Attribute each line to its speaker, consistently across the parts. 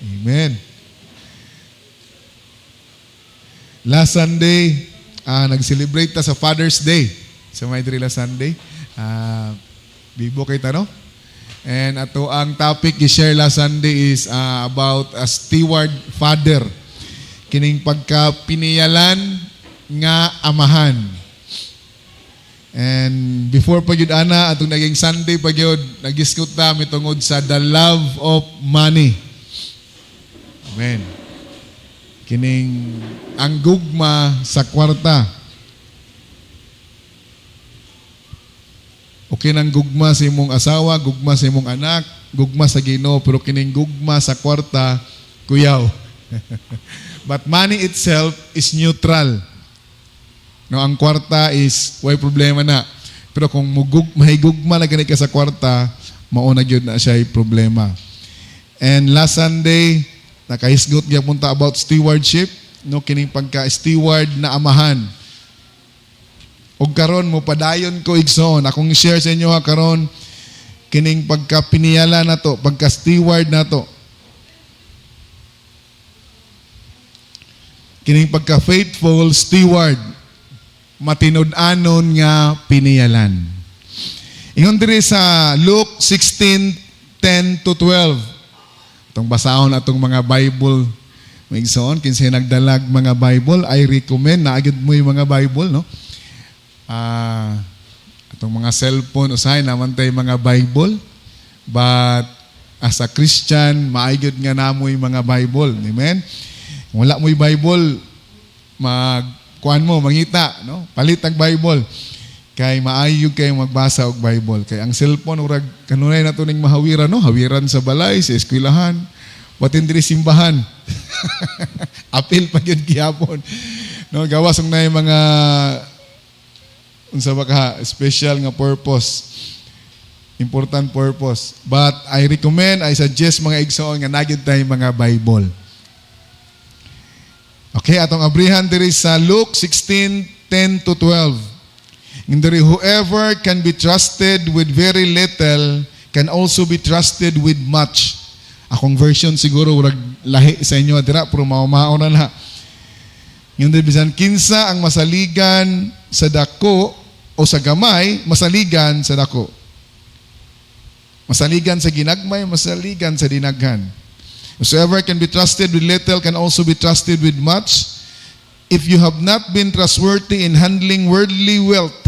Speaker 1: Amen. Last Sunday, nag-celebrate ta sa Father's Day. Sa Maydri last Sunday. Bibo kay no? And ato ang topic i-share last Sunday is about a steward father. Kining pagka-piniyalan nga amahan. And before pa yun atong naging Sunday pa yun, nag-discuss ta mitungod sa the love of money. Amen. Kining ang gugma sa kwarta. Okay nang gugma sa imong asawa, gugma sa imong anak, gugma sa Ginoo, pero kining gugma sa kwarta, kuyaw. But money itself is neutral. No, ang kwarta is way problema na. Pero kung mahigugma na ganit ka sa kwarta, mauna gyud na siya problema. And last Sunday, nakahisgot gyud punta about stewardship, no, kining pagka-steward na amahan. Og karon mo padayon ko igsoon, akong share sa inyo karon kining pagka-piniyala nato, pagka-steward nato. Kining pagka-faithful steward, matinud-anon nga piniyalan. Ingon diri sa Luke 16:10-12. Itong basahon atong mga Bible. Maigsoon, kinsay nagdalag mga Bible, I recommend na agad mo yung mga Bible, no? Atong mga cellphone, usahay naman tayo mga Bible. But as a Christian, maayod nga na mo yung mga Bible. Amen? Kung wala mo yung Bible, kuan mo, mangita, no? Palit ang Bible. Kay maayog kayo magbasa og Bible. Kay ang cellphone, urag, kanunay na ito ning mahawiran, no? Hawiran sa balay, sa eskwelahan, watin diri simbahan. Apil pa yun gihapon. No? Gawas na yung mga, unsa ba ka, special nga purpose. Important purpose. But I recommend, I suggest mga igsoon nga nagid tayo mga Bible. Okay, atong abrihan diri sa Luke 16:10-12. In diri, whoever can be trusted with very little can also be trusted with much. Akong version siguro urag lahi sa inyo dira pero mao na na. Yung diri bisan kinsa ang masaligan sa dako o sa gamay, masaligan sa dako. Masaligan sa ginagmay, masaligan sa dinaghan. Whosoever can be trusted with little can also be trusted with much. If you have not been trustworthy in handling worldly wealth,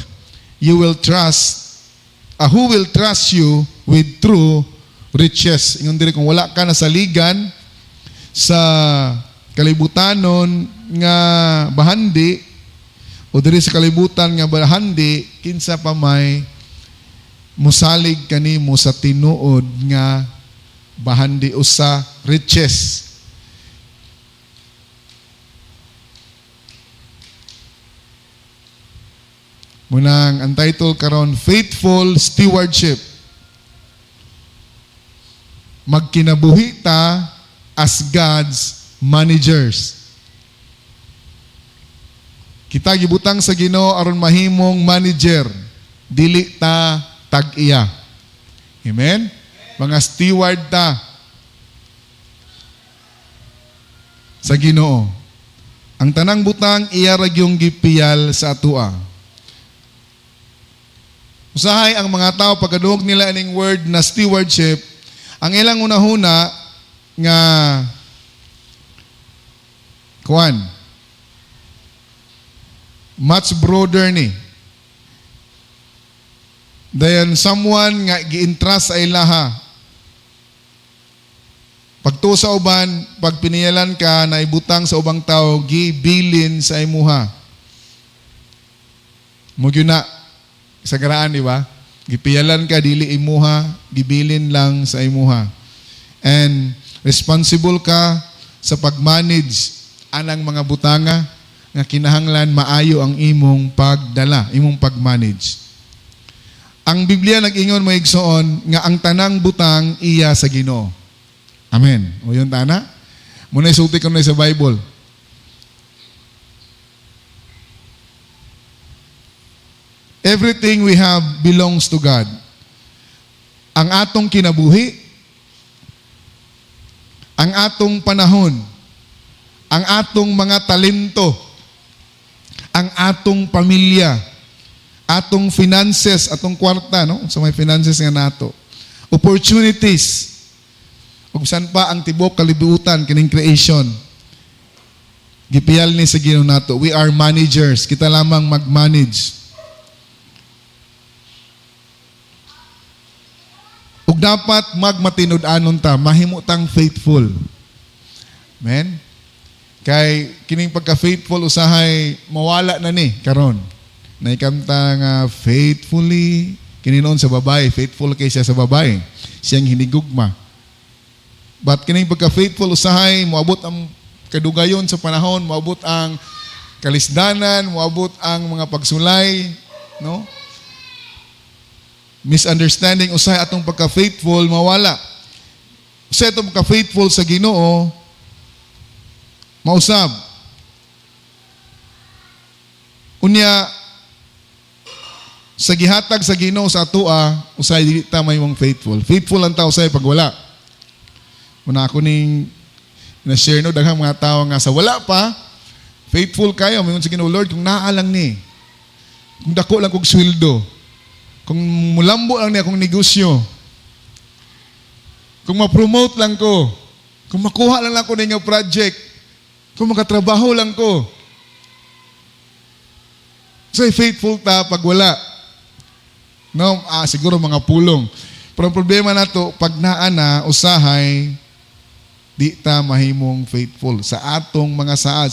Speaker 1: you will trust, who will trust you with true riches? Ingon diri, kung wala ka nasaligan sa kalibutanon nga bahandi, o diri sa kalibutan nga bahandi, kinsa pa may musalig kanimo sa tinuod nga bahandi o sa riches. Munang ang title karon, Faithful Stewardship. Magkinabuhi ta as God's managers. Kita gibutang sa Ginoo aron mahimong manager, dili ta tag-iya. Amen? Mga steward ta sa Ginoo. Ang tanang butang iya ra gyung gipiyal sa atua. Usahay ang mga tao pagkaduhog nila ining word na stewardship, ang ilang unahuna nga kuan much broader ni. Dayon someone nga gi-entrust ay laha. Pagtuo sa uban, pag piniyalan ka na ibutang sa ubang tao, gibilin sa imuha. Mugyo na sa garaan, di ba? Gipiyalan ka, dili imuha, gibilin lang sa imuha. And responsible ka sa pag-manage anang mga butanga nga kinahanglan maayo ang imong pagdala, imong pag-manage. Ang Biblia nag-ingon mo igsoon nga ang tanang butang iya sa Ginoo. Amen. O yun tana? Muna isulti ko na sa Bible. Everything we have belongs to God. Ang atong kinabuhi, ang atong panahon, ang atong mga talento, ang atong pamilya, atong finances, atong kwarta, no? So may finances nga nato. Opportunities. Ug saan pa ang tibok kalibutan kining creation. Gipiyal ni sa Ginoo nato. We are managers. Kita lamang mag-manage. Ug dapat magmatinud-anon ta, mahimo tang faithful. Amen. Kay kining pagka-faithful usahay mawala na ni karon. Naikanta nga faithfully kini noon sa babae, faithful kay siya sa babae. Siyang hinigugma. But kining pagka-faithful usahay moabot ang kadugayon sa panahon, moabot ang kalisdanan, moabot ang mga pagsulay, no? Misunderstanding usay atong pagka-faithful mawala. Usay atong pagka-faithful sa Ginoo mausab. Unya sa gihatag sa Ginoo sa atoa usay dili ta may mong faithful. Faithful ang tao usay pag wala. Una ako ning na-share no daghang mga tao nga sa wala pa faithful kayo mayon sa Ginoo, Lord, kung naa lang ni. Kung dako lang kog sweldo. Kung mulambo lang niya akong negosyo, kung ma-promote lang ko, kung makuha lang ko na yung project, kung makatrabaho lang ko. So, faithful ta pag wala. No, siguro mga pulong. Pero ang problema na to, pag naana, usahay, di ta mahimong faithful sa atong mga saad,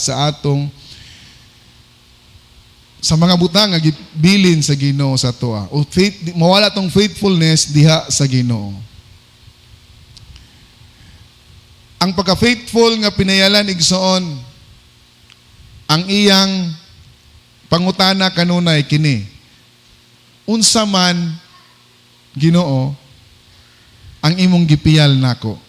Speaker 1: sa mga butang nga gibilin sa Ginoo sa toa. O faith, mawala tong faithfulness diha sa Ginoo. Ang pagka-faithful nga pinayalan igsoon, ang iyang pangutana kanunay kini. Unsa man Ginoo ang imong gipiyal nako.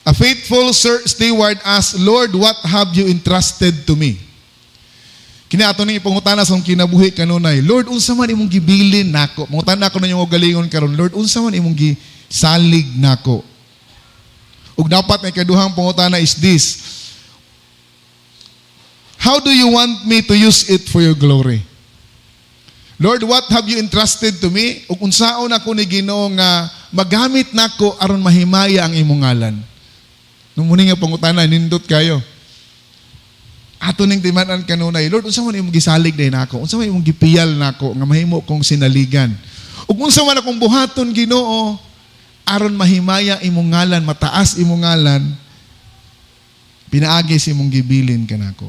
Speaker 1: A faithful steward asked, Lord, what have you entrusted to me? Kini ato ning ipangutana sa kinabuhi kanunay, Lord, unsa man imong gibilin nako? Mangutana ako na yung galingon karon, Lord, unsa man imong gisalig nako? Ug dapat may kaduhang pangutana is this: how do you want me to use it for your glory? Lord, what have you entrusted to me? Ug unsaon ako ni Ginoo nga magamit nako aron mahimaya ang imong ngalan? Nung muni nga pangutana nindot kayo. Ato ning timan-an kanunay, Lord, unsa man imong gisalig day nako? Unsa man imong gipiyal nako nga mahimo kong sinaligan? Ug unsa man akong buhaton Ginoo aron mahimaya imong ngalan, mataas imong ngalan, pinaagi sa imong gibilin kanako.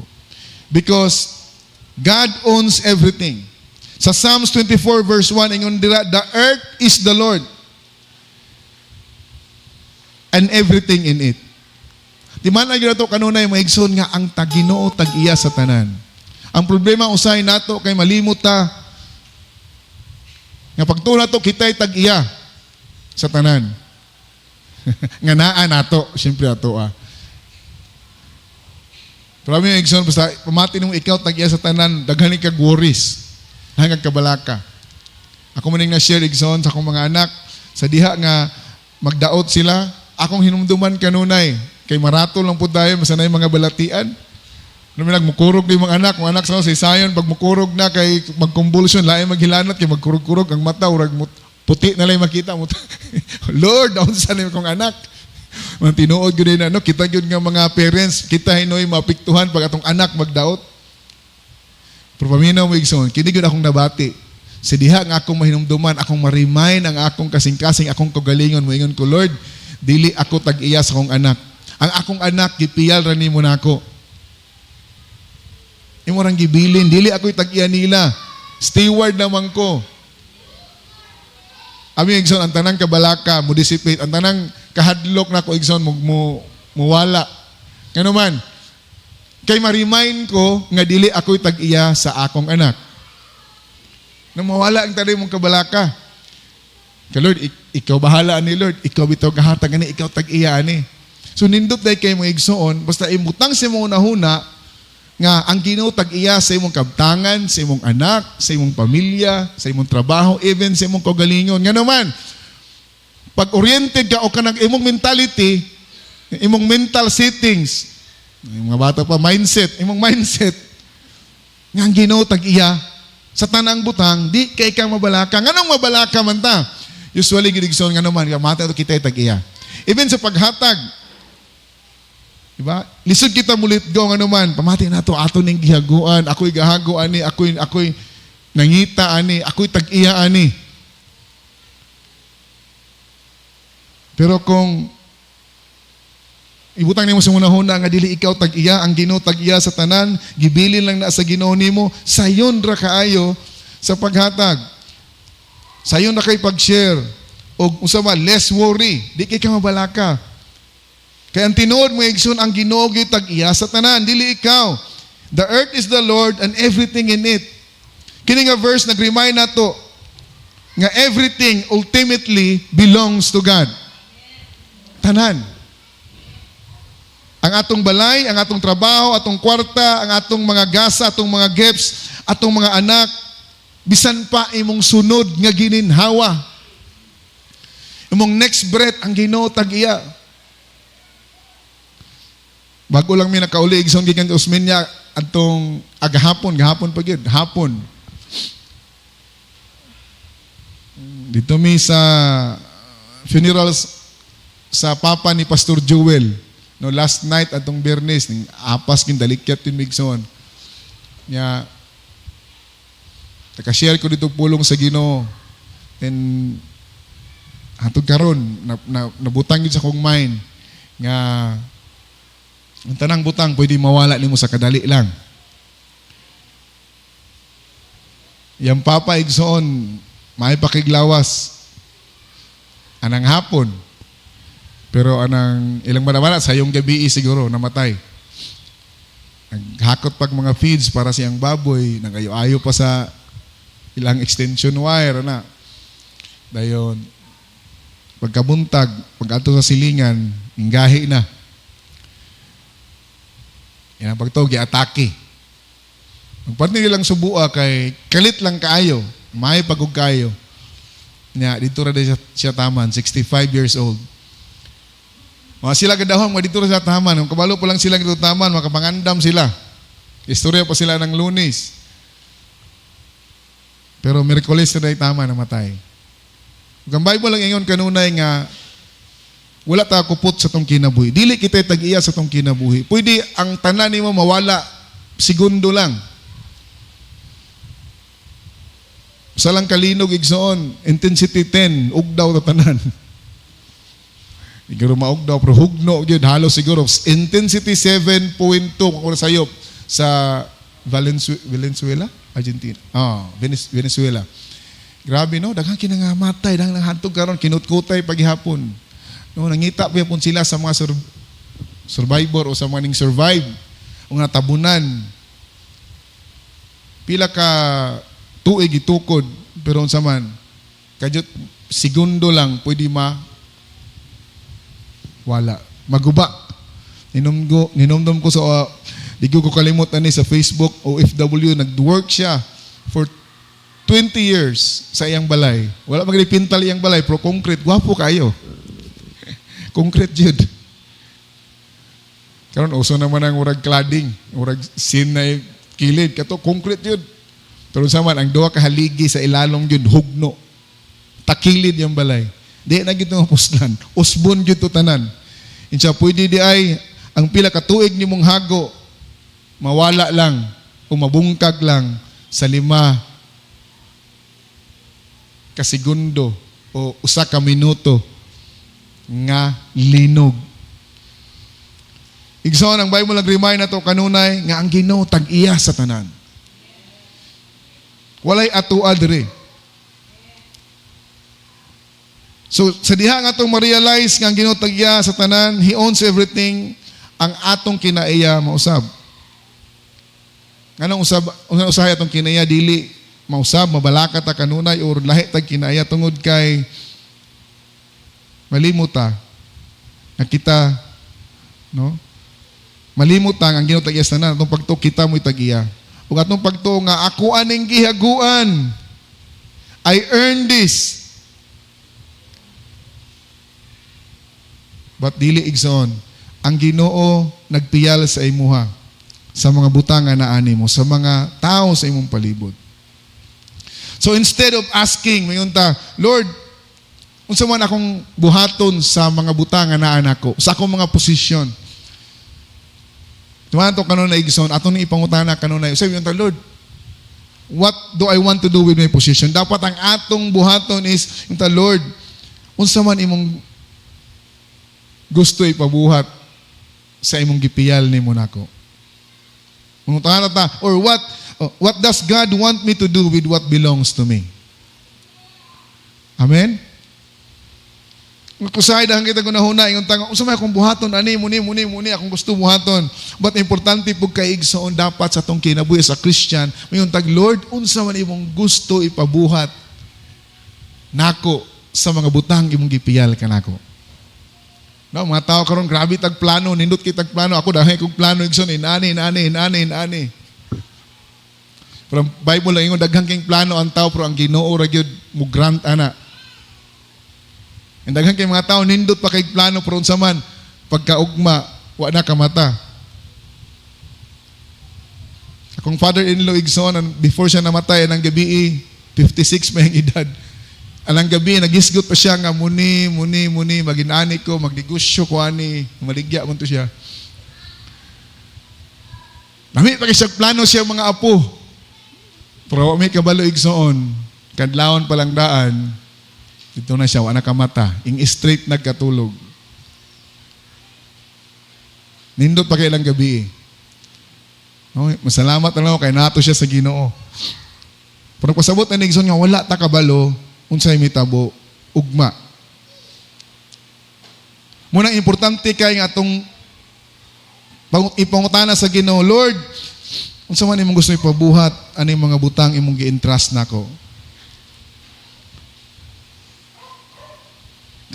Speaker 1: Because God owns everything. Sa Psalms 24 verse 1 ingon dira, the earth is the Lord and everything in it. Di man lagi nato kanunay maigsoon nga ang Ginoo tag-iya sa tanan. Ang problema usay nato kay malimot ta nga pagtuon nato kitay tag-iya sa tanan. Nga naa nato, siyempre ato Pero may maigsoon basta pamati nimo ikaw tag-iya sa tanan, daghan kag worries, hanggang kabalaka. Ako maning na-share igsoon sa akong mga anak sa diha nga magdaot sila, akong hinumduman kanunay. Kay maratol lang po tayo, masanay mga balatian. Nagmukurog na yung mga anak sa isayon, pag mukurog na kay mag-convulsion, lain maghilanat, kay magkurog-kurog ang mata, urag puti na lang makita mo. Lord, daon sa na kong anak. Mga tinuod ko din, kita yun nga mga parents, kita hinoy mapiktuhan pag atong anak magdaot. Pero paminaw mo igsoon, kinig yun akong nabati. Sa diha nga akong mahinumduman, akong ma-remind ang akong kasing-kasing, akong kagalingon mo, ingon ko, Lord, dili ako tag-iya sa akong anak. Ang akong anak, gipiyal ra nimo nako. Imo rang gibilin, dili ako'y tag-iya nila. Steward naman ko. Ami igsoon, ang tanang kabalaka, mo dissipate, ang tanang kahadlok na ko igsoon, muwala. Ngano man, kay ma-remind ko, nga dili ako'y tag-iya sa akong anak. Nang mawala ang tali mong kabalaka. Kay Lord, ikaw bahala ni Lord, ikaw bitaw kahatag ani, ikaw tag-iya ani. So nindot day kay mga igsoon, basta imutang sa imong nahuna nga ang Ginoo tag-iya sa imong kabtangan, sa imong anak, sa imong pamilya, sa imong trabaho, even sa imong kagalingon. Nga naman, Pag oriented ka o kanang imong mentality, imong mental settings, yung mga bata pa, imong mindset, nga ang Ginoo tag-iya, sa tanang butang, di kay kang mabalaka. Nganong mabalaka man ta? Usually, gidigson nga naman, mata ito kita tag-iya. Even sa paghatag, diba? Lisod kita mulit go nga naman, pamati na to, ato ning gihaguan, ako'y gahago ani, ako'y nangita ani, ako'y tag-iya ani. Pero kung ibutang nimo sa hunahuna nga dili ikaw tag-iya, ang Ginoo tag-iya sa tanan, gibilin lang na sa Ginoo nimo, sayon ra kaayo sa paghatag. Sayon ra kay pag-share og usa man less worry, di kay ka mabalaka. Kaya ang tinuod mo igsoon ang Ginoo gyud tag-iya sa tanan, dili ikaw. The earth is the Lord and everything in it. Kini nga verse nag-remind nato nga everything ultimately belongs to God. Tanan. Ang atong balay, ang atong trabaho, atong kwarta, ang atong mga gasa, atong mga gifts, atong mga anak, bisan pa imong sunod nga gininhawa. Imong next breath, ang Ginoo tag-iya. Bago lang mi nakaulig, isang gikan Osmeña, atong gahapon pa gyud, hapon. Dito mi sa funerals sa papa ni Pastor Joel. No, last night atong Bernes, ning apas kin dalikyat tin migson. Nya taka-share ko dito pulong sa Ginoo. And hatod karon nabutang gid sa kong mind nga ang tanang butang pwede mawala nimo sa kadali lang. Yang papa igsoon may pakiglawas anang hapon. Pero anang ilang manamana sa yung gabi siguro namatay. Naghakot pag mga feeds para siyang baboy, nagayo-ayo pa sa ilang extension wire na. Dayon pagkabuntag, pag-ato sa silingan, inggahi na. Yan ang pagtugi, atake. Ang parte nilang subua kay kalit lang kaayo, may pagug kayo. Nya dito ra siya taman, 65 years old. Mga sila kadahon, mga dito sa taman. Kung kabalo pa lang sila dito taman, makapangandam sila. Istorya pa sila ng Lunes. Pero Miyerkules na tama namatay. Kung Bible lang ingon kanunay nga, wala ta kupot sa tong kinabuhi. Dili kita tag-iya sa tong kinabuhi. Pwede ang tanan nimo mawala segundo lang. Sa lang kalinog igsoon, intensity 10, ugdaw ta tanan. Siguro maugdaw, pero hugno yun, halos siguro. Intensity 7.2 kung sayop sa Valenzuela, Argentina. Venezuela. Grabe no, daghang kinangamatay, daghang hantog karon kinutkutay paghihapon. No, nangita pa pun sila sa mga survivor o sa mga ning survive o natabunan. Pila ka tuig itukod, pero unsa man kadyo segundo lang pwede wala. Maguba. Ninomdom ko sa di ko kalimot ani sa Facebook, OFW, nag-work siya for 20 years sa iyang balay. Wala maglipintal iyang balay, pero concrete. Gwapo kayo. Concrete jud. Karon uso naman ang urag cladding, urag sin na kilid. Kato concrete jud. Pero saman, ang duha ka haligi sa ilalong jud, hugno. Takilid yung balay. Di na gito nga puslan. Usbon gito tanan. Insya pwede di ay ang pila ka tuig ni mong hago mawala lang o mabungkag lang sa 5 ka segundo o 1 ka minuto nga linog. Igsoon ang Bible nag-remind nato kanunay nga ang Ginoo tag-iya sa tanan. Walay atua diri. So, sa diha nga itong ma-realize nga ang Ginoo tag-iya sa tanan, He owns everything, ang atong kinaiya mausab. Anong usahay atong kinaiya, dili mausab, mabalaka ta kanunay, or lahi tag kinaiya, tungod kay malimuta na kita, no? Malimutan ang Ginoo tag-iya sa tanan, atong pagtuo kita mo'y tag-iya. Ug atong pagtuo nga, ako aning gihaguan, I earned this. But dili igsoon, ang Ginoo nagpiyal sa imuha, sa mga butanga na ani mo, sa mga tao sa imong palibot. So instead of asking, mayunta, Lord, unsa man akong buhaton sa mga butanga na anak ko, sa akong mga posisyon. Tuman to kanon na igsoon, aton ni ipangutana kanon na. Sabi mayunta, Lord, what do I want to do with my position? Dapat ang atong buhaton is, Lord, unsa man imong gusto ipabuhat sa imong gipiyal nimo nako. Mungutahan ta, or what does God want me to do with what belongs to me? Amen? Kusay dahang kita ko nahuna, ingon tango, unsa may akong buhaton, ani, muni, akong gusto buhaton. But importante po kay igsoon dapat sa tong kinabuhi sa Christian, mayon tag, Lord, unsa man imong gusto ipabuhat nako sa mga butang imong gipiyal kanako. No, mga tao karon grabe tag plano, nindot kitag plano, ako dahay kog plano igsoon, inani. Pero Bible lang ingon daghang king plano ang tao pero ang Ginoo ra gyud mo grant ana. Ang daghang kay mga tao nindot pa kay plano pero unsa man pagkaugma wa na kamata. Akong father-in-law igsoon before siya namatay anang gabi 56 pa yung edad. Alang gabi, nagisgot pa siya nga muni, maginani ko, magnegosyo ko ani, maligya man to siya. Nami pa siya plano siya mga apo. Pero may kabalo igsoon, kadlawon pa lang daan, dito na siya, wala kamata, ing straight nagkatulog. Nindot pa kailang gabi. Okay, masalamat na lang kay nato siya sa Ginoo. Pero pasabot na igsoon nga, wala ta kabalo, unsay mitabo ugma. Munang importante kay nga atong ipangutana sa Ginoo, Lord, unsa man imong gusto ipabuhat ani mga butang imong gi-entrust nako.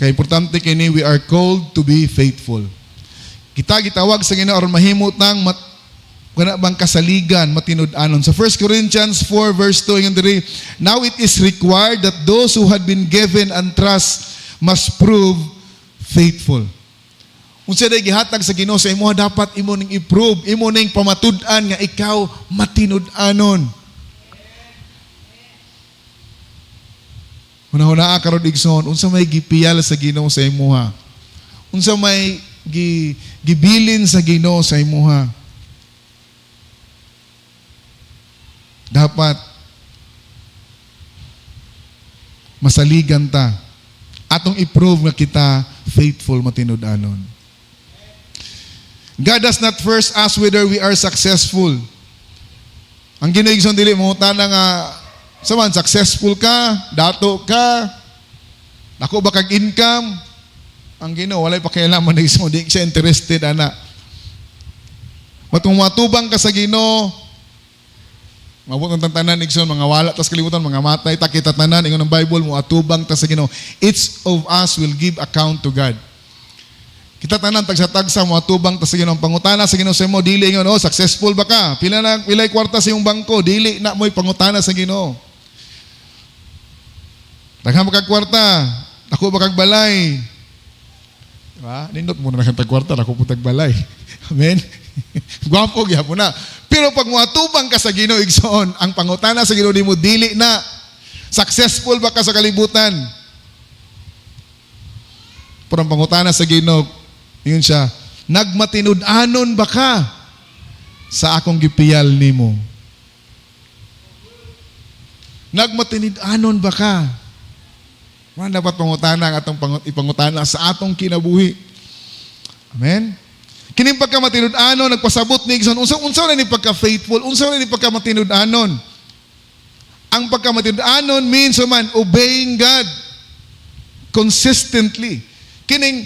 Speaker 1: Kay importante kini we are called to be faithful. Kita gitawag sa Ginoo aron mahimo tang kana bang kasaligan matinud-anon. Sa 1 Corinthians 4 verse 2 ingon diri, now it is required that those who had been given entrust must prove faithful. Unsa day gihatag sa Ginoo sa imo dapat imo ning i-prove, imo ning pamatud-an nga ikaw matinud-anon. Hunahuna karon igsoon, unsa may gipiyal sa Ginoo sa imuha? Unsa may gibilin sa Ginoo sa imuha? Dapat masaligan ta. Atong i-prove nga kita faithful matinud-anon. God does not first ask whether we are successful. Ang ginaigson dili mo tana nga saman successful ka, dato ka, dako ba kag income? Ang Ginoo walay pakialaman na ismo, di siya interested ana. Matubang ka sa Ginoo, mabot ang tanan igsoon mga wala tas kalibutan mga matay ta kita tanan ingon ang Bible mo atubang ta sa Ginoo. Each of us will give account to God. Kita tanan tagsa-tagsa mo atubang ta sa Ginoo. Pangutana sa Ginoo sa imo dili ingon successful ba ka? Pilay kwarta sa imong bangko, dili na mo'y pangutana sa Ginoo. Daghang kag kwarta, ako ba kag balay? Diba? Nindot mo na kag kwarta, ako putag balay. Amen. Gwapo gyapon na. Pero pag muatubang ka sa Ginoo igsoon, ang pangutana sa Ginoo nimo dili na successful ba ka sa kalibutan? Pero ang pangutana sa Ginoo, yun siya, nagmatinud-anon ba ka sa akong gipiyal nimo? Nagmatinud-anon ba ka? Wala dapat pangutana ang atong ipangutana sa atong kinabuhi. Amen. Kining pagkamatinud-anon nagpasabot ni igsoon unsa na ni pagka-faithful, unsa na ni pagkamatinud-anon. Ang pagkamatinud-anon means man obeying God consistently. Kining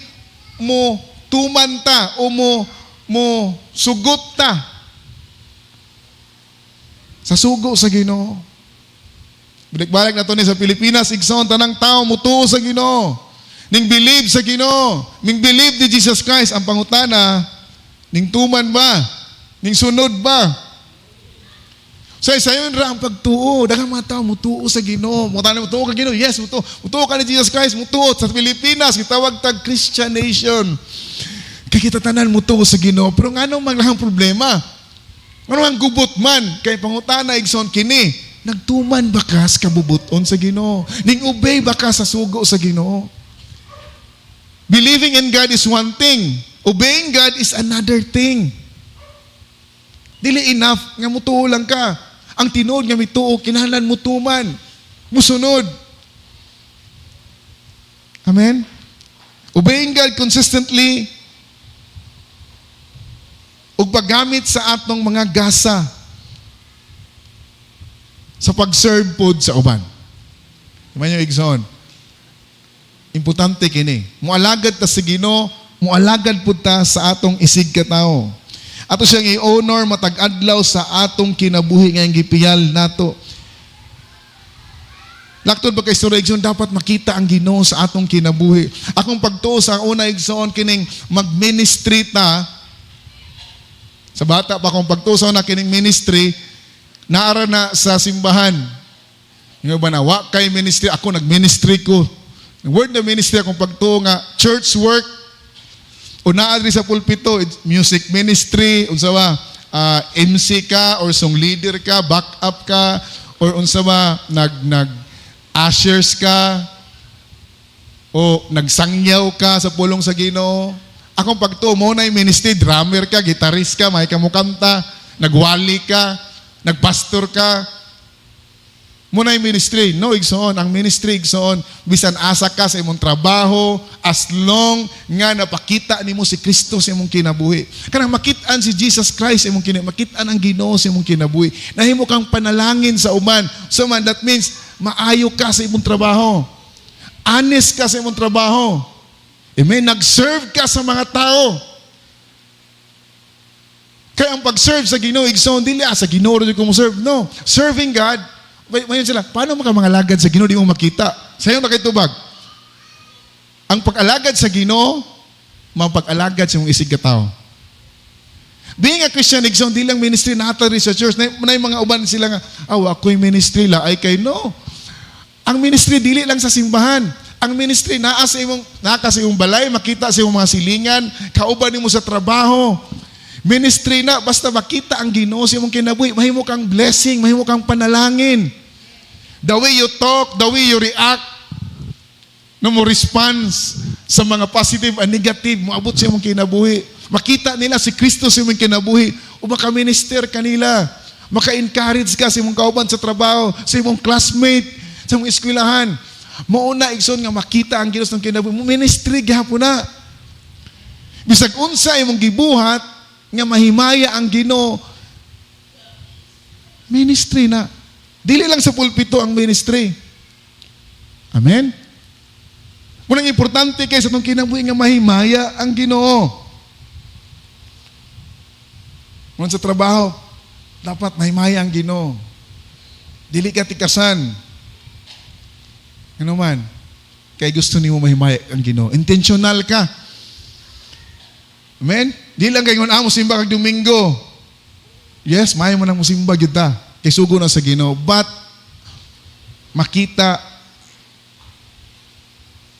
Speaker 1: mo tuman ta o mo sugot ta sa sugo sa Ginoo. Balik-balik na to ni sa Pilipinas igsoon tanang tao mutuo sa Ginoo. Ning believe sa Ginoo, ning believe ni Jesus Christ. Ang pangutana, ning tuman ba? Ning sunod ba? So, sayon ra ang pagtuo. Daghang mga tao, mutuo sa Ginoo. Mutuo ka Ginoo. Yes, mutuo. Mutuo ka ni Jesus Christ. Mutuo. Sa Pilipinas, gitawag tag Christian nation. Kaya kita tanan mutuo sa Ginoo. Pero nga anong maglahang problema? Ano ang gubot man? Kay pangutana, igsoon kini. Nagtuman ba ka sa kabubuton sa Ginoo? Ning obey ba ka sa sugo sa Ginoo? Believing in God is one thing. Obeying God is another thing. Dili enough nga mutuo lang ka. Ang tinuod nga mituo, kinahanglan mutuman. Musunod. Amen? Obeying God consistently ug paggamit sa atong mga gasa sa pag-serve pod sa uban. Iman yung igsoon. Importante kini. Mualagad ta sa Ginoo, mualagad pod ta sa atong isig katao. Ato siyang i-honor matag-adlaw sa atong kinabuhi ngayong gipiyal nato. Laktod ba kay istorya igsoon, dapat makita ang Ginoo sa atong kinabuhi. Akong pagtuo sa una igsoon kining mag-ministry ta. Sa bata pa akong pagtuo sa una kining ministry, naara na sa simbahan. Yung ba na, wa kay ministry, ako nag-ministry ko. The word na ministry akong pagtuo nga, church work, o naadri sa pulpito, music ministry, unsa ba, MC ka, or song leader ka, backup ka, or unsa ba, ushers ka, o nagsangyaw ka sa pulong sa Ginoo. Akong pagtuo, mo na yung ministry, drummer ka, gitarist ka, may kamukanta, nagwali ka, nagpastor ka, muna yung ministry. No, igsoon. Ang ministry, igsoon, bisan asa ka sa imong trabaho, as long nga napakita nimo si Kristo sa imong kinabuhi. Kanang makitaan si Jesus Christ sa imong kinabuhi, makitaan ang Ginoo sa imong kinabuhi. Nahimo kang panalangin sa uman. So man, that means, maayo ka sa imong trabaho. Honest ka sa imong trabaho. Amen? Nag-serve ka sa mga tao. Kaya ang pag-serve sa Ginoo, igsoon, dili sa Ginoo rin kung serve. No. Serving God, mayon sila, paano mo ka mga alagad sa Ginoo di mo makita? Sa iyo nakitubag. Ang pag-alagad sa Ginoo, mapag-alagad sa mong isig katao. Being a Christian, igsoon, di lang ministry natin sa church. Na yung mga uban sila nga, ako'y ministry la, ay kay no. Ang ministry, dili lang sa simbahan. Ang ministry, naa sa imong balay, makita sa imong mga silingan, kauban mo sa trabaho. Ministry na, basta makita ang Ginoo sa imong kinabuhi, mahimo kang blessing, mahimo kang panalangin. The way you talk, the way you react, no mo response sa mga positive and negative, moabot sa imong kinabuhi. Makita nila si Kristo sa imong kinabuhi, o maka-minister kanila, maka-encourage ka sa imong kauban sa trabaho, sa imong classmate, sa imong eskwelahan. Mauna, igsoon nga makita ang Ginoo sa kinabuhi, ministry gihapon na. Bisag unsa imong gibuhat, nga mahimaya ang Ginoo, ministry na. Dili lang sa pulpito ang ministry. Amen? Munang importante kay sa itong kinabuhi nga mahimaya ang Ginoo. Munang sa trabaho, dapat mahimaya ang Ginoo. Dili ka tikasan. Ano man? Kaya gusto niyo mahimaya ang Ginoo. Intentional ka. Amen? Di lang kayo nga simba kag Domingo. Yes, mahay mo nang musimba gyud ta. Kay sugo na sa Ginoo. But makita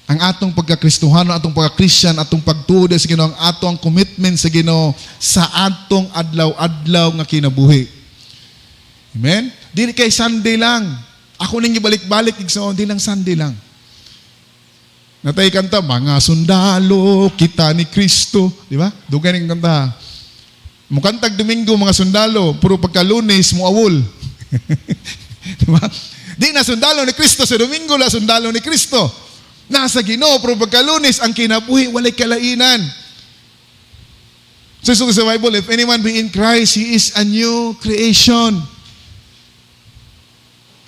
Speaker 1: ang atong pagkakristohano, atong pagka-Christian, atong pagtuo sa Ginoo, ang atong commitment sa Ginoo sa atong adlaw-adlaw nga kinabuhi. Amen? Dili kay Sunday lang. Ako ning ibalik-balik igsoon, di lang Sunday lang. Natay kanta, mga sundalo, kita ni Kristo. Di ba? Dugan yung kanta. Mukantag Domingo, mga sundalo, puro pagka-Lunes, muawol. Di ba? Di na sundalo ni Kristo, sa Domingo la sundalo ni Kristo. Nasa Ginoo, puro pagka-Lunes, ang kinabuhi, walay kalainan. So, sa Bible, if anyone be in Christ, he is a new creation.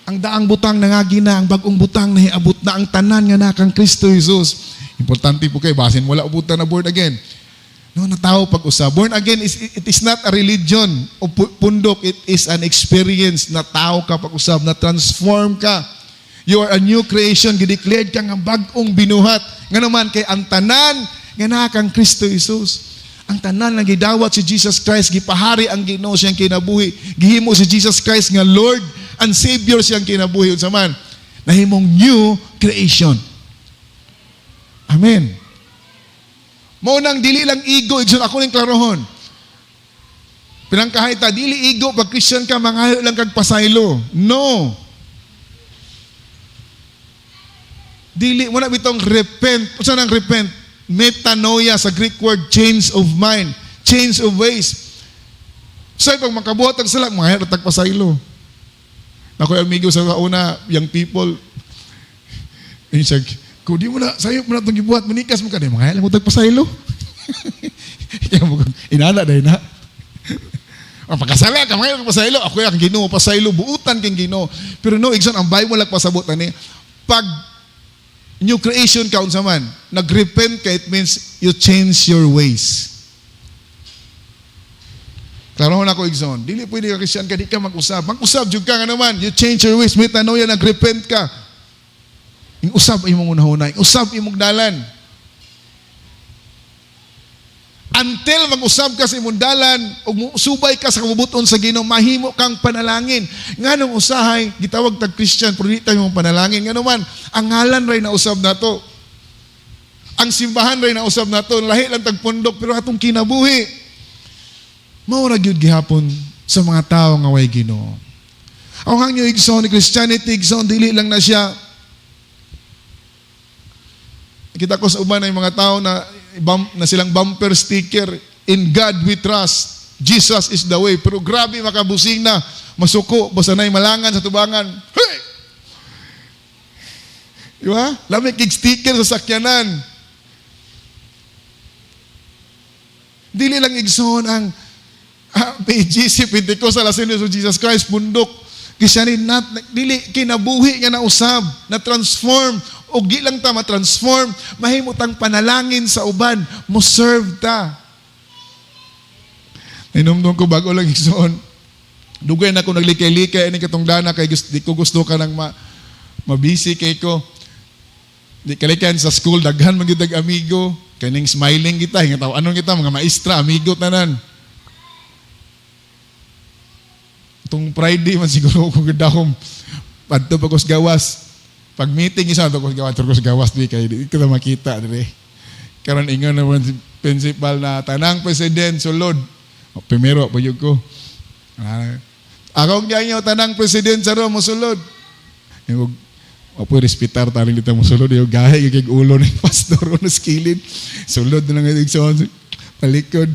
Speaker 1: Ang daang butang nangagi na, ang bagong butang nahiabot na, ang tanan nga na kang Kristo Jesus. Importante po kayo, basin wala ubutan na born again. No, natao pag-usap. Born again, it is not a religion o pundok, it is an experience. Natao ka pag-usap, na-transform ka. You are a new creation, gideclared ka nga bagong binuhat. Nga naman, kay ang tanan nga na kang Kristo Jesus. ang tanan nga gidawat si Jesus Christ, gipahari ang Ginoo siyang kinabuhi, gihimo si Jesus Christ nga Lord and Savior siyang kinabuhi unsa man, nahimong new creation. Amen. Mao nang dili lang ego, igsoon ako ning klarohon. Pinangkahay ta, dili ego pag Christian ka, mangayo lang kag pasaylo. No. Dili mo na bitong repent. Unsa nang repent? Metanoia sa Greek word, change of mind, change of ways. Say pag makabuhat ang sala, mangayo tag pasaylo. Ako amigo sa una, young people. Insag, kung di mo na, sayo mo na itong gibuhat, manikas mo ka na, mga lang mo tagpasaylo. Kaya mo, inana dahil na. Ang pagkasala ka, mga pasaylo, ako yung Ginoo, pasaylo, buutan kang Ginoo. Pero no, igsoon, ang Bible lang pasabot na niya. Pag new creation ka, unsa man, nag-repent ka, it means you change your ways. Klaro na ko, igsoon, dili pwede ka Christian ka, di ka mag-usab. Mag-usab, jud ka nga naman, you change your ways, may tanaw yan, nag-repent ka. Yung usab imong unahuna, yung usab imong dalan. Until mag-usab ka sa imong dalan, o subay ka sa kabubuton sa Ginoo, mahimo kang panalangin. Nga nung usahay, gitawag tag Christian, pero di tayo mong panalangin. Nga naman, ang ngalan ray na usab na to. Ang simbahan ray na usab na to. Lahi lang tag pundok, pero atong kinabuhi. Maura gyud gihapon sa mga tao nga way Ginoo. Ang hangyo igsoon ni Christianity, igsoon dili lang na siya. Kita ko sa uban ay mga tao na silang bumper sticker, in God we trust, Jesus is the way. Pero grabe makabusing na, masuko, basta na'y malangan sa tubangan. Hey! Diba? Lamig kig sticker sa sakyanan. Dili lang igsoon ang PGC, Pentecostal Assemblies of Jesus Christ, bundok. Kisya ni dili kinabuhi nga na usab, na transform, o di lang ta ma-transform, mahimutang panalangin sa uban, mo serve ta. Inumdum ko bago lang igsoon. Dugay na ako naglikay-likay ini katong dana kay di ko gusto ka nang mabisi kay ko. Di kalikan sa school daghan man gyud amigo, kaning smiling kita, nga taw anong kita mga maestra, amigo tanan. Itong Friday man siguro ko gidahom padto pa ko sa gawas. Pag meeting isa to ko sa gawas di kay di ko makita dire. Karon ingon naman si principal na tanang president sulod. Primero pa yun ko. Akong ganyo tanang president sa mo sulod. Yung po respetar taling dito mo sulod. Yung gahe yung ulo ng pastor o na skilid. Sulod na lang yung sa palikod.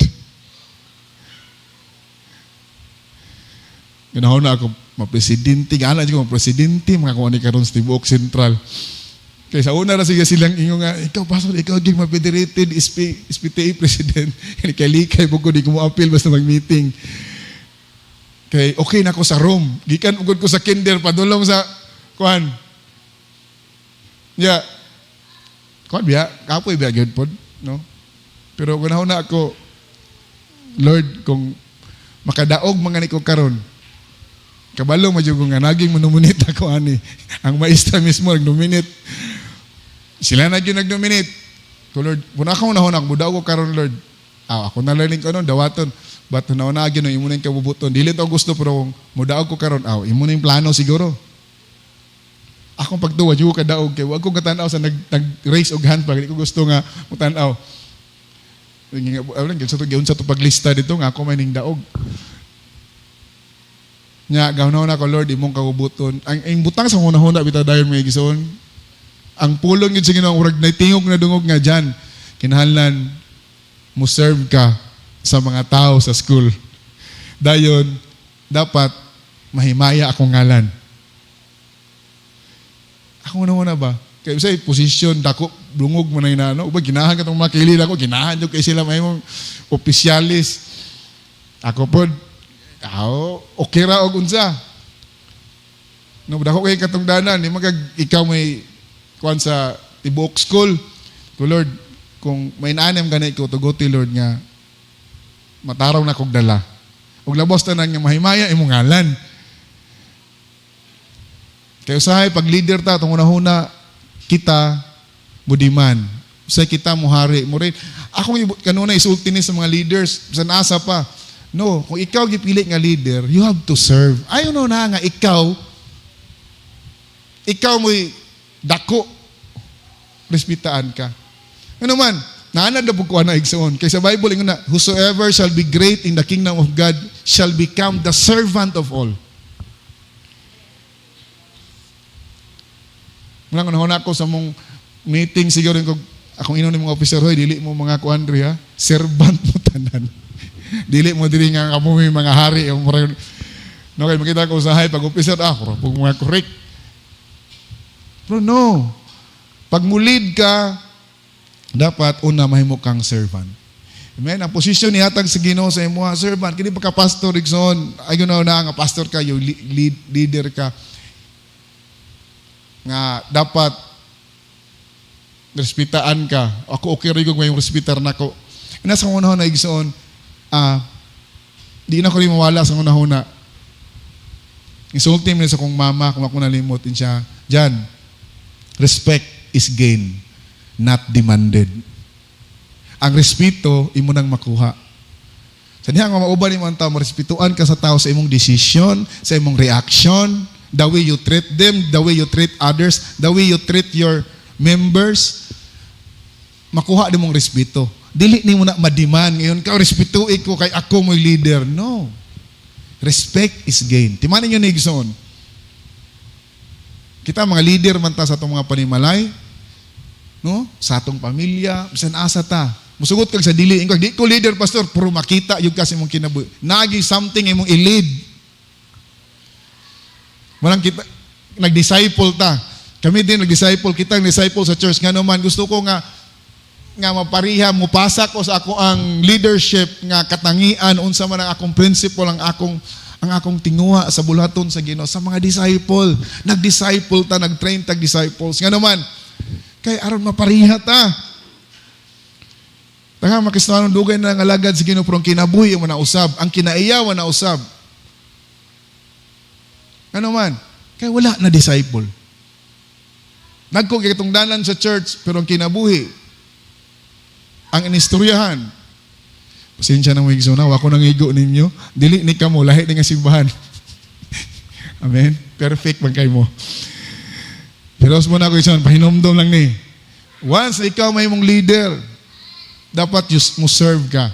Speaker 1: Ganahon na ako mapresidente. Gana siya mapresidente. Mga kuha ni karon sa Tibuok Central. Kaya sa una na silang ingo nga, ikaw pastor, ikaw yung mapederated SPTA president. Kaya likay po ko, di ko mo appeal basta mag-meeting. Kaya okay na ako sa Rome. Gikan ugod ko sa kinder, padulong sa, kuhan. Yeah. Kuhan biya, kapoy biya, good po. No? Pero kunahon na ako, Lord, kung makadaog mga ni ko karon, kabalong madyog nga, naging manumunit ako ani. Ang maestra mismo, nag-nominate. Sila na yung nag-nominate. So Lord, muna ako unahon, mudaw ko karon Lord. Ako na learning ko nun, dawaton. Ba't naunagin no, imo na yung kabubuton. Dili to gusto, pero mudaw ko karon, imo na yung plano siguro. Akong pagtuwa, yung kadaog, kaya wag kong katanaw sa nag-raise og hand, pag hindi ko gusto nga, mutanaw. Sa ito paglista dito, nga ako may ning daog. Nya gawon na ko Lord imong kabubuton. Ang butang sa hunahuna bitaw dayon may gison. Ang pulong yun sa Ginoo urag na tingog na dungog nga diyan. Kinahanglan mo serve ka sa mga tao sa school. Dayon dapat mahimaya akong ngalan. Ako na ba? Kaya say position dako dungog man na ano, uba ginahan katong makilid ako, ginahan jud kay sila mahimong opisyalis. Ako pod okay ra og unsa. No, dako kay katong danan, ni magag ikaw may kuan sa Tibuok School. To Lord, kung may naanem ganay ko to go to Lord nga mataraw na kog dala. Og labos tanan nga mahimaya imong ngalan. Kay usahay pag leader ta tong una-una kita budiman. Sa kita mo hari mo rin. Akong kanuna isulti ni sa mga leaders, sa nasa pa. No, kung ikaw gipili nga leader, you have to serve. Ayaw no na nga ikaw mo'y dako, respitaan ka. Ano man, naanad na po ko na igsoon. Kaya sa Bible, ingon na, whosoever shall be great in the kingdom of God shall become the servant of all. Mula ko ako sa mong meeting, siguro kung akong inon ng mga officer, hoy, dili mo mga kuandri ha, servant mo tanan. Dili mo dili nga kamo may mga hari. No, kaya makita ko usahay, pag officer, pag mga correct. Pero no, pag mulid ka, dapat una mahimo kang servant. Amen? Ang posisyon ni hatag sa Ginoo sa imo servant. Kini pa ka pastor igsoon, ay na nga pastor ka, yung leader ka. Nga dapat respitaan ka. Ako okay rin kung may respitar na ko. Nasa unahon na igsoon, di na ko rin mawala sa unahon na. Insulti mo sa kong mama, kung ako nalimutin siya. Jan, respect is gain, not demanded. Ang respeto, imo nang makuha. Sa diha nga mauban ni man tao, marespetuan ka sa tao sa imong decision, sa imong reaction, the way you treat them, the way you treat others, the way you treat your members. Makuha din mong respeto. Dili ni mo na madiman. Ngayon ka, respetuin ko kay ako mo'y leader. No. Respect is gain. Timanin nyo na igsoon. Kita mga leader man ta sa itong mga panimalay, no? Sa atong pamilya, bisan asa ta. Musugot kag sa dili. Di ko leader, pastor, pero makita yung kasi mong kinabuhi. Nagi something imong i-lead. Walang kita, nag-disciple ta. Kami din nag-disciple, kita nag-disciple sa church. Nga naman, gusto ko nga mapariha, mupasa ko sa ako ang leadership nga katangian, unsa man ang akong principle, ang akong tinguha sa bulaton sa Ginoo sa mga disciple. Nag-disciple ta, nag-train tag disciples. Nga naman, kay aron mapariha ta. Tanga makistanon dugay na nga alagad sa Ginoo pero ang kinabuhi mo na usab, ang kinaiyawan na usab. Ano man, kay wala na disciple. Nagko kay tungdanan sa church pero ang kinabuhi ang inistoryahan. Pasensya na mo igsoon na, wako nang igo ninyo. Dili ni kamo, lahi ni nga simbahan. Amen? Perfect man kay mo. Pero mo na ko igsoon, pahinomdom lang ni. Once ikaw may mong leader, dapat mo serve ka.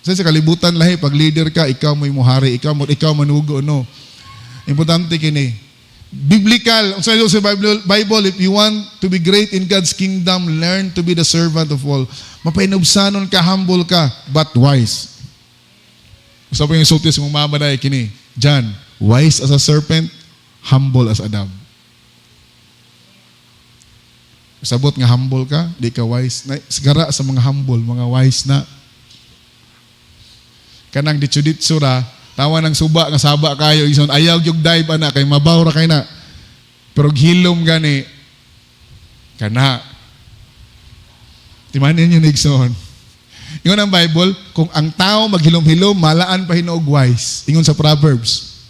Speaker 1: Sa kalibutan lahi, pag leader ka, ikaw may muhari, ikaw manugo, no? Importante kini. Biblical, sa Bible, if you want to be great in God's kingdom, learn to be the servant of all. Mapainubsanon ka, humble ka, but wise. Gusto po yung sulti sa mong mama dahil kini, John, wise as a serpent, humble as a dove. Sabot nga humble ka, di ka wise. Sigara sa mga humble, mga wise na. Kanang ditso-ditso ra, tawa ng suba, nga saba kayo, ison, ayaw yung dive na, kay mabaw ra kayo na. Pero hilom gani, kana. Timanin nyo nigsoon. Ingon ang Bible, kung ang tao maghilom-hilom, malaan pa hinog wise. Ingon sa Proverbs.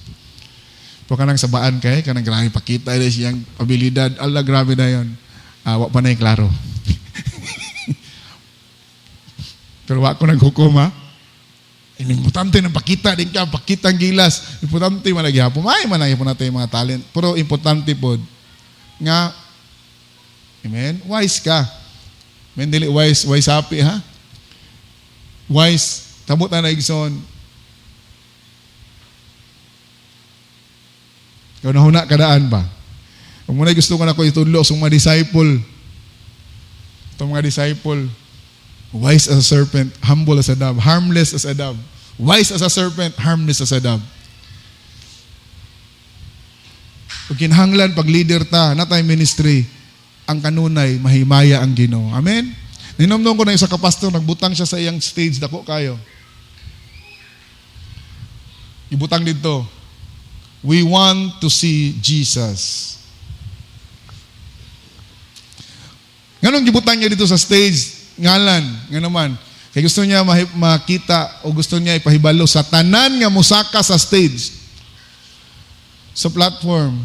Speaker 1: Pero kanang sabaan kay, kanang grabe pakita na siyang abilidad. Allah, grabe na yun. Wak pa na yung klaro. Pero wak ko naghukom ha. Importante ng pakita din ka, pakita ang gilas. Importante man nagyapon. Ay, man nagyapon natin yung mga talent. Pero importante po, nga, amen, wise ka. Amen, dili wise happy ha. Wise, tabot na naigsoon. Ikaw nahuna kadaan ba? Kung muna gusto ko na ko itudlo sa mga disciple. Itong mga disciple, wise as a serpent, humble as a dove, harmless as a dove. Wise as a serpent, harmless as a dove. Pag kinahanglan, pag leader ta, na tayo ministry, ang kanunay, mahimaya ang Ginoo. Amen? Ninomdom ko na yung sa kapastor, nagbutang siya sa iyang stage, dako kayo. Ibutang dito. We want to see Jesus. Ganong gibutang niya dito sa stage, ngalan, nga naman. Kaya gusto niya makita o gusto niya ipahibalo sa tanan nga musaka sa stage. Sa platform,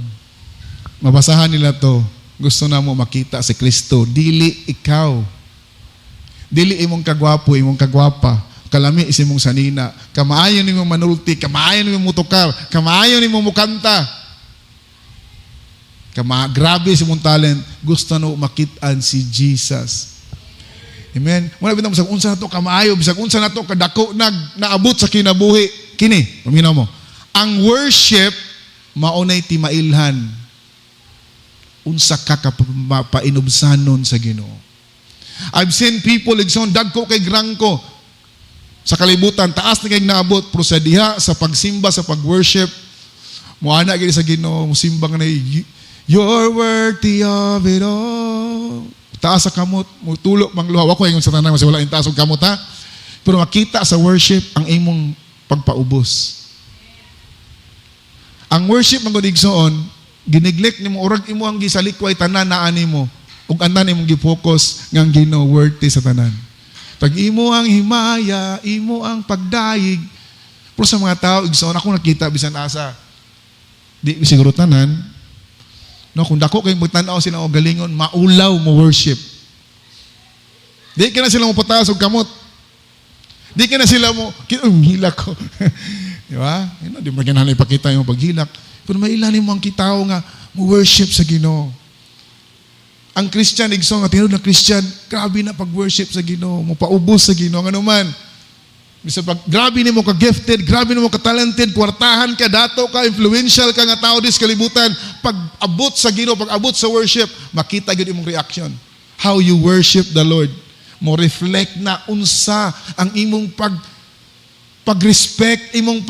Speaker 1: mabasahan nila to. Gusto na mo makita si Kristo. Dili ikaw. Dili imong kagwapo, imong kagwapa. Kalami isimong sanina. Kamaayon nimong manulti, kamaayon nimong mutukar, kamaayon nimong mukanta. Grabe simong talent. Gusto na makitaan si Jesus. Amen. Muna bitang bisag unsa nato kamaayo, bisag unsa nato kadako naabot sa kinabuhi. Kini, paminaw mo. Ang worship maunay timailhan. Unsa ka painubsanon sa Ginoo. I've seen people igsoon dagko kay grangko sa kalibutan taas na kay naabot pero sa diha sa pagsimba sa pagworship moana gid sa Ginoo musimba nga you're worthy of it all. Taas sa kamot, mutulok mangluha. Wako ingon sa tanan, wala yung taas og kamot ha. Pero makita sa worship ang imong pagpaubos. Ang worship man gud igsoon, giniglek nimo urag imo ang gisalikway tanan naa nimo. Ug anan imong gi-focus ngang Ginoo worthy sa tanan. Pag imo ang himaya, imo ang pagdaig. Pero sa mga tao igsoon ako nakita bisan asa. Di siguro tanan. No, kung dako kay magtan-aw sila og galingon, maulaw mo worship. Di ka na sila mo pataas og kamot. Di ka na sila mo hilak ko. Di ba? Di mo ganahan ipakita yung paghilak. Pero mailan mo ang kitaw nga mo worship sa Ginoo. Ang Christian igsoon nga tinud na Christian, grabe na pag-worship sa Ginoo, mo paubos sa Ginoo nga naman. Bisa pag grabe nimo ka gifted, grabe nimo ka talented, kwartahan ka, dato ka, influential ka nga tao dis kalibutan, pag abot sa Ginoo, pag abot sa worship, makita gyud imong reaction. How you worship the Lord. Mo reflect na unsa ang imong pag-respect, imong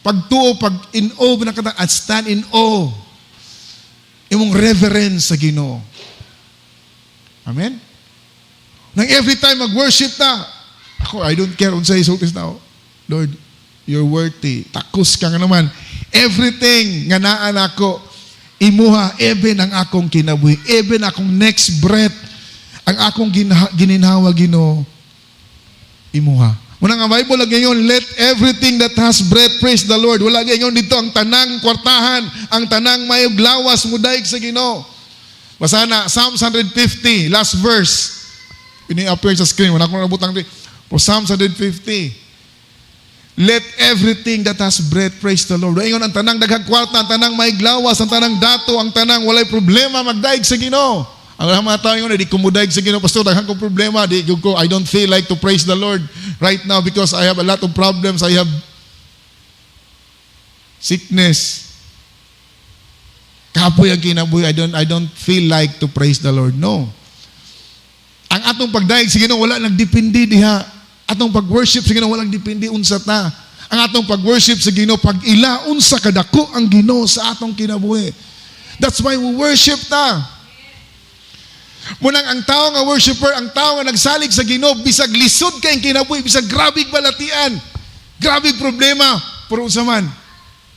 Speaker 1: pagtuo, in awe na at stand in awe. Imong reverence sa Ginoo. Amen? Nang every time mag-worship na, ako, I don't care unsa isultis na, Lord, you're worthy. Takos ka nga naman. Everything nga naan ako, imuha, even ang akong kinabuhi, even akong next breath, ang akong gininhawa, Ginoo, imuha. Muna nga Bible, lagi ngayon, let everything that has breath praise the Lord. Wala ngayon dito ang tanang kwartahan, ang tanang mayog lawas, mudaig sa Ginoo. Basa na, Psalms 150, last verse. Ini-appear sa screen, wala akong nabutang di. For Psalms 150, let everything that has breath praise the Lord. Ingon ang tanang daghang kwarta, ang tanang mayog lawas, ang tanang dato, ang tanang walay problema, magdaig sa Ginoo. Ang mga tao yun, di kumudaig sa Ginoo, Pastor, daghang kong problema, I don't feel like to praise the Lord right now because I have a lot of problems, I have sickness. Kapoy ang kinabuhi, I don't feel like to praise the Lord. No. Ang atong pagdaig sa Ginoo, wala nagdepende diha. Atong pag-worship sa Ginoo, wala nagdepende unsa ta. Ang atong pag-worship sa Ginoo, pag-ila, unsa kadako ang Ginoo sa atong kinabuhi. That's why we worship ta. Munang ang tao nga worshiper, ang tao nga nagsalig sa Ginoo, bisag lisod kay ang kinabuhi, bisag grabig balatian, grabig problema, pero unsa man,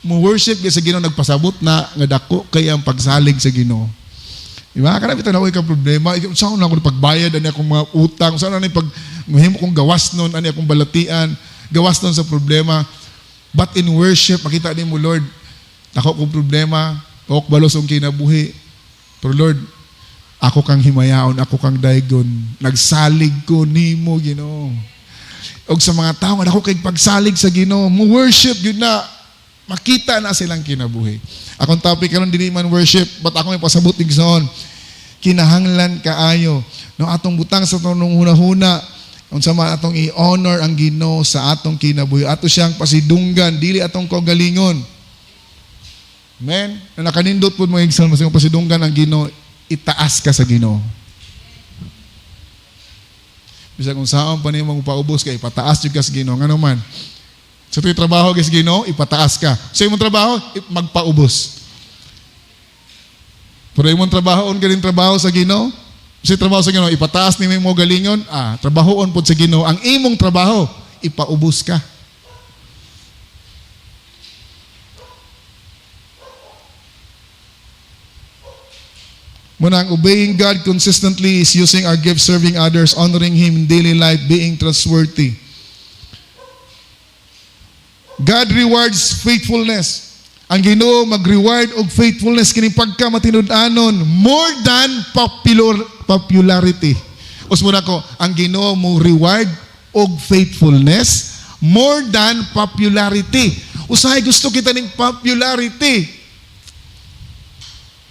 Speaker 1: mo worship kay sa Ginoo, nagpasabot na nga dako kay ang pagsalig sa Ginoo. Diba? Karami tanaw ka problema, saan na ako pagbayad, ani akong mga utang, saan na pag muhimo kong gawas nun, ani akong balatian, gawas nun sa problema. But in worship, makita din mo, Lord, ako kong problema, ako balos ang kinabuhi, pero Lord, ako kang himayaon, ako kang daygon. Nagsalig ko nimo, Ginoo. Og sa mga tao, ako kay pagsalig sa Ginoo, mo worship yun na makita na silang kinabuhi. Akong topic karon dili man worship, but ako may pasabot igsoon. Kinahanglan kaayo no atong butang sa tunong hunahuna unsa man atong i-honor ang Ginoo sa atong kinabuhi. Ato siyang pasidunggan, dili atong kaugalingon. Amen. Na nakanindot pud mo igsoon mo pasidunggan ang Ginoo. Itaas ka sa Ginoo. Bisag kung saan pa nimo paubos kay pataas jud ka sa Ginoo ngano man. Sa tuwing trabaho kay sa Ginoo, ipataas ka. Sa imong trabaho, magpaubos. Pero imong trabahoon ka din trabaho sa Ginoo, sa trabaho sa Ginoo, ipataas nimo imong galingon, trabahoon pud sa Ginoo, ang imong trabaho, ipaubos ka. Muna ang obeying God consistently is using our gifts, serving others, honoring Him in daily life, being trustworthy. God rewards faithfulness. Ang Ginoo mag-reward og faithfulness kini pagka matinud-anon more than popularity. Usmo na ko, ang Ginoo mo reward og faithfulness more than popularity. Usahay gusto kita ning popularity.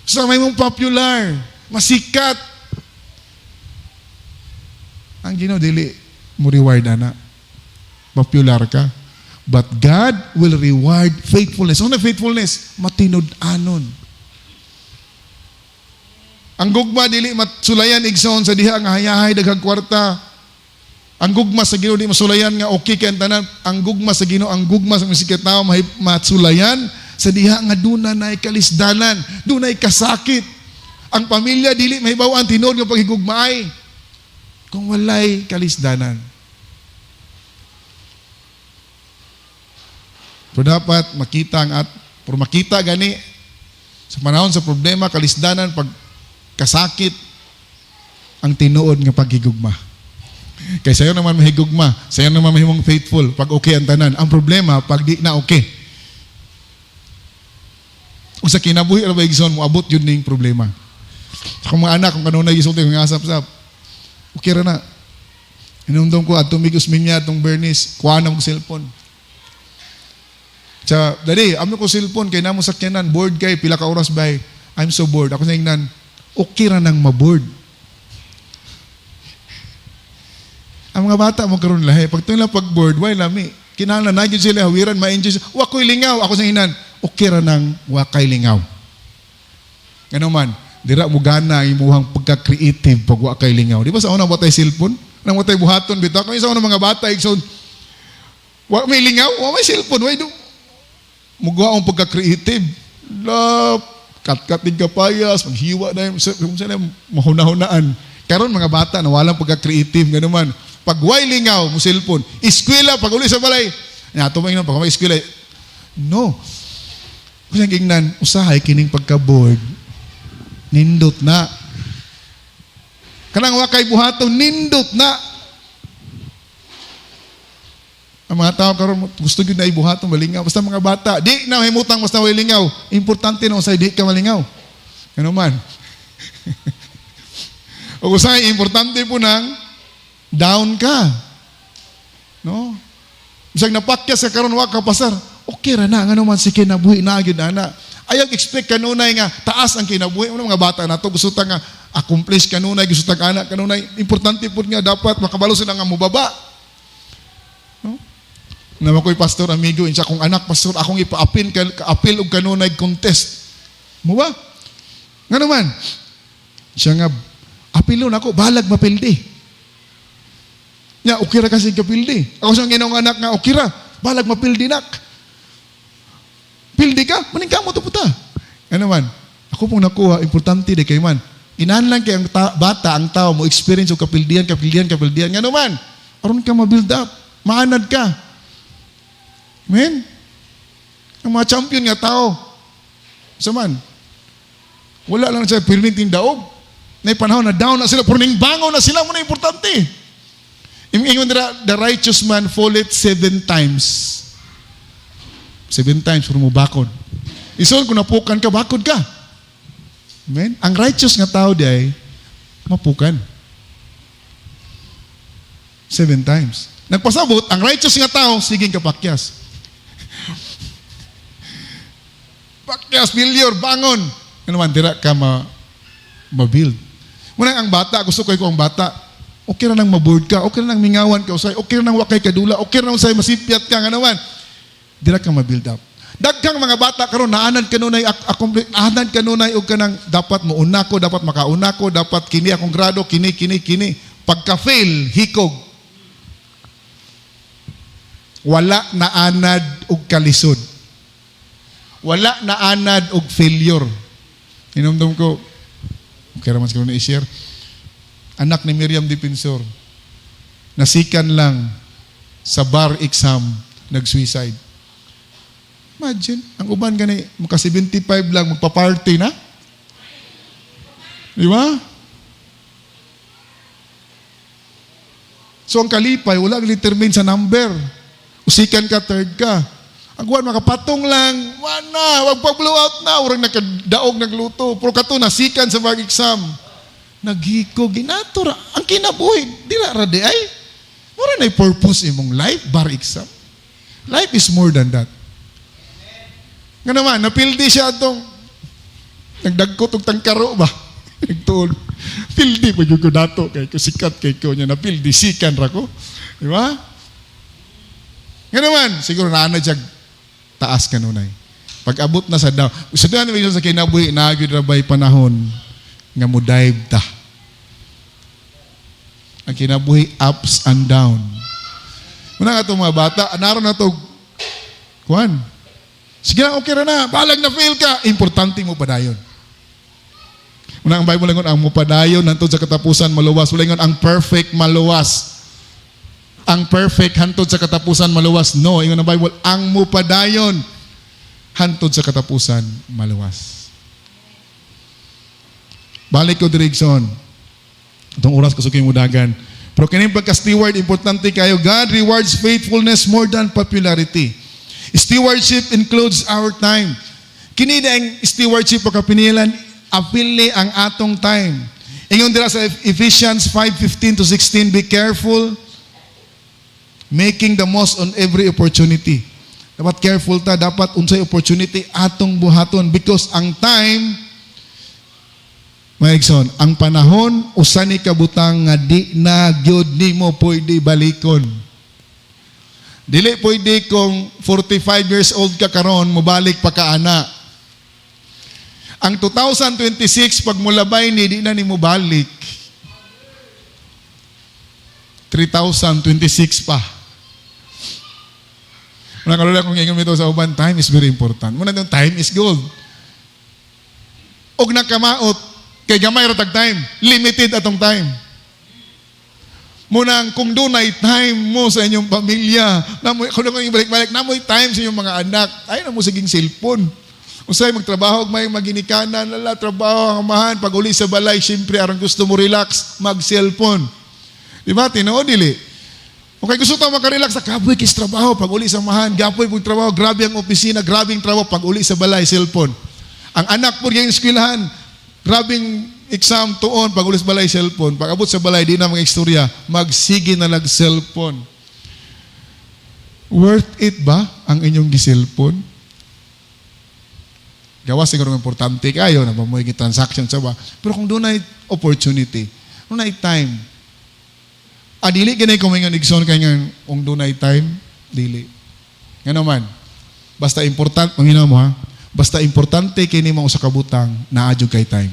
Speaker 1: Sa may mong popular, masikat. Ang Ginoo dili mo reward ana. Popular ka. But God will reward faithfulness. Ano na faithfulness? Matinud-anon. Ang gugma dili matsulayan igsoon sa diha nga hayahay daghang kwarta. Ang gugma sa Ginoo di masulayan nga okay kay tanan. Ang gugma sa Ginoo, ang gugma sa musikat tao matsulayan sa diha nga duna nay kalisdanan, dunay kasakit. Ang pamilya dili mahibaw-an tinuod nga paghigugmaay kung walay kalisdanan. Pero dapat makita pero makita gani sa panahon sa problema, kalisdanan, pagkasakit, ang tinuod nga paghigugma. Kaya sayo naman mahigugma, sayo naman mahimong faithful, pag okay ang tanan. Ang problema, pag di na okay. Kung sa kinabuhi na ba igsoon, moabot yun ning problema. Sa mga anak, kung kanunay isulti, kung asap-sap, okay ra na. Inumdom ko, at tumigos minya, atong Bernice, kuha na mong cellphone. Sa, Daddy, amo ko cellphone, kay namo sakyanan, bored kay, pila ka oras ba? I'm so bored. Ako sa ingnan, okay ra nang maboard. Ang mga bata mo karon lahi, pag ito nila pag-board, why lami? Kinahanglan na gyud sila hawiran, ma-enjoy sila. Wakoy lingaw, ako sa ingnan, okay ra nang wakay lingaw. Ngano man, dira mo gana imuhang pagka-creative pag wakay lingaw. Di ba sa unang watay cellphone? Nang watay buhaton bitaw, kung isa unang mga bata igsoon, wa may lingaw, wa may cellphone, why do? Mugwa ang pagka-creative. Lap, kat-kating kapayas, maghiwa na yung, kung saan yung mahuna-hunaan. Karon mga bata na walang pagka-creative, gano'n man. Pag way lingaw, mo cellphone, eskwela, pag uli sa balay, tumay na, pag may eskwela, no. Kung saan gingnan, usahay, kining pagka-board, nindot na. Kanang wakay buhaton, nindot na. Ang mga tao karon gusto gyud na ibuhaton malingaw. Basta mga bata, di na himutang basta way lingaw. Importante na usay di ka malingaw. Ano man. O usay importante po nang down ka. No? Bisag napakya sa karon wa ka pasar. Okay ra na ngano man si kinabuhi na gyud ana. Ayaw expect kanunay nga taas ang kinabuhi ng mga bata nato gusto ta nga accomplish kanunay gusto ta anak kanunay. Importante pud nga dapat makabalo sila nga mubaba. No? Naman ko'y pastor amigo, insya kung anak pastor, akong ipa-apil og kanunay contest. Mo ba? Nga naman, siya nga, apilon ako, balag mapildi. Nya, okay ra kasi kapildi. Ako siyang ginong anak nga, okay ra, balag mapildi nak. Pildi ka, maning ka mo to puta. Nga naman, ako pong nakuha, importante di kay man. Inanlang kay ang bata, ang tao mo, experience o kapildian. Nga naman, aron ka ma-build up, maanad ka. Amen? Ang mga champion nga tao, saman, wala lang siya pirmiting daog. Na panahon na down na sila, pero ning bangon na sila, muna importante. Ingon nila, the righteous man falleth 7 times. 7 times, pero mo bakod. Ison, kung napukan ka, bakod ka. Amen? Ang righteous nga tao di ay, mapukan. 7 times. Nagpasabot, ang righteous nga tao, siging kapakyas. Pakyas, failure, bangon. Ano man, dira ka ma-build. Muna ang bata, gusto ko ang bata, okay na nang maboard ka, okay na nang mingawan ka, okay na nang wakay kadula, okay na nang say masipyat ka, ano man. Dira ka ma-build up. Dagkang mga bata karon naanad kanunay naanad kanunay og kanang dapat mouna ko, dapat makauna ko, dapat kini akong grado, kini. Pagka-fail, hikog. Wala na anad og kalisod. Wala na anad og failure. Inumdum ko, okay raman siguro na i-share. Anak ni Miriam Defensor, nasikan lang sa bar exam, nag-suicide. Imagine, ang uban gani, maka 75 lang, magpa-party na. Di ba? So ang kalipay, wala determine sa number. Usikan ka, third ka. Ang kuwan makapatong lang, wala, wag pa blow out na, urang nakadaog nagluto. Pero kato nasikan sa mga exam. Naghiko, ginatura. Ang kinabuhi, di na rade ay. Mura na purpose imong life, bar exam. Life is more than that. Nga naman, napildi siya itong nagdagkot og tangkaro ba? Nagtuon. Pildi pa yung ko dato, kay ko sikat kay ko niya, napildi, sikan ra ko. Di ba? Nga naman, siguro naana siya taas kanunay. Pag abot na sa daw. Sa doon naman sa kinabuhi, naagid rabay panahon nga mo dive ta. Ang kinabuhi, ups and down. Muna nga itong mga bata, naroon na ito, kuhan. Sige na, okay na. Balag na fail ka. Importante mo pa dayon. Muna ang Bible langon, ang mo pa dayon, hantod sa katapusan, maluwas. Langon, ang perfect, maluwas. Ang perfect hantod sa katapusan maluwas. No, ingon ang Bible, ang mupadayon hantod sa katapusan maluwas. Balik ko direksyon. Itong oras ko sa mudagan. Pero kining pagka-steward, importante kayo. God rewards faithfulness more than popularity. Stewardship includes our time. Kini ang stewardship pagkapinilan, apili ang atong time. Ingon dira sa Ephesians 5:15-16, be careful making the most on every opportunity. Dapat careful ta, dapat unsay opportunity atong buhaton because ang time, Maigson, ang panahon usa ni kabutang nga di na gyud nimo pwede balikon. Dili pwede kung 45 years old ka karon mobalik pa ka ana. Ang 2026 pag mulabay ni di na nimo balik. 3026 pa. Muna kalula kung ingon ito sa uban, time is very important. Muna itong time is gold. Og nakamaot, kay gamay ratag time, limited atong time. Muna kung doon ay time mo sa inyong pamilya, kung doon balik-balik, namoy time sa inyong mga anak, ay na mo siging cellphone. Usay magtrabaho, may maginikanan, lala, trabaho, amahan, pag uli sa balay, siyempre, arang gusto mo relax, mag-cellphone. Diba? Tinood, dili. Okay, gusto tayo makarelax, kaboy kis trabaho, pag uli sa mahan, gapoy pong trabaho, grabe ang opisina, grabe ang trabaho, pag uli sa balay, cellphone. Ang anak po yung eskwelahan, grabing exam tuon, pag uli sa balay, cellphone. Pag abot sa balay, di na mga istorya, magsige na nag-cellphone. Worth it ba ang inyong gi-cellphone? Gawa siguro ng importante kayo, na mamuhay transaction sa ba. Pero kung doon ay opportunity, doon ay time, dili ganay kung may nga nigson kay nga kung dunay time, dili. Nga naman, basta important, manginaw mo ha, basta importante kini mo sa kabutang, naadyo kay time.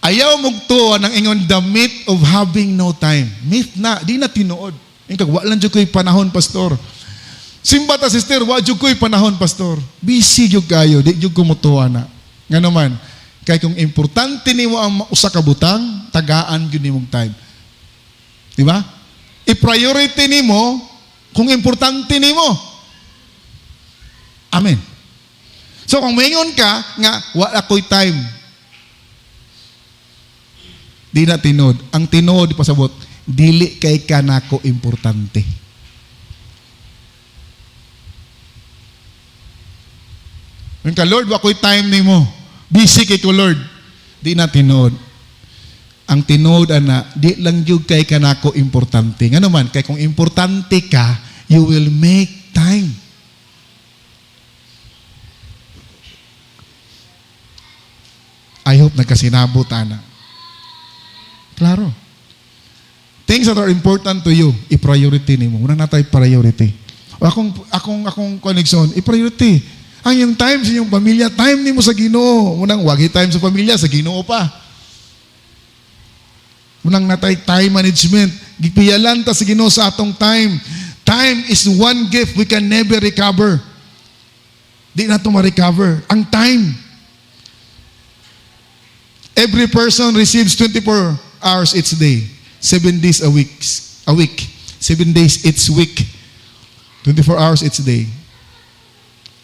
Speaker 1: Ayaw mugto ng ingon the myth of having no time. Myth na, di na tinuod. Ingkag, walang dyo ko'y panahon, pastor. Simba ta, sister, wadyo ko'y panahon, pastor. Busy dyo kayo, di dyo kumutuwa na. Nga naman, kaya kung importante ni mo ang usa ka butang, tagaan yun ni mong time. Di ba? I-priority ni mo kung importante ni mo. Amen. So kung maingon ka, nga, wala ko'y time. Di na tinod. Ang tinod, di pasabot, dili kay ka nako importante. Yung ka, Lord, wako'y time ni mo. Busy kay ko, Lord. Di na tinod. Ang tinod, ana, di lang yung kay kanako importante. Nga naman, kay kung importante ka, you will make time. I hope nagkasinabot, ana. Klaro. Things that are important to you, i-priority ni mo. Muna na tayo priority. O akong connection, i-priority. Ang yung time sa inyong pamilya, time ni mo sa Ginoo. Munang wagi time sa pamilya, sa Ginoo pa. Munang natay time management. Gipiyalan ta sa Ginoo sa atong time. Time is one gift we can never recover. Di na ito ma-recover. Ang time. Every person receives 24 hours each day. 7 days a week. 7 days each week. 24 hours each day.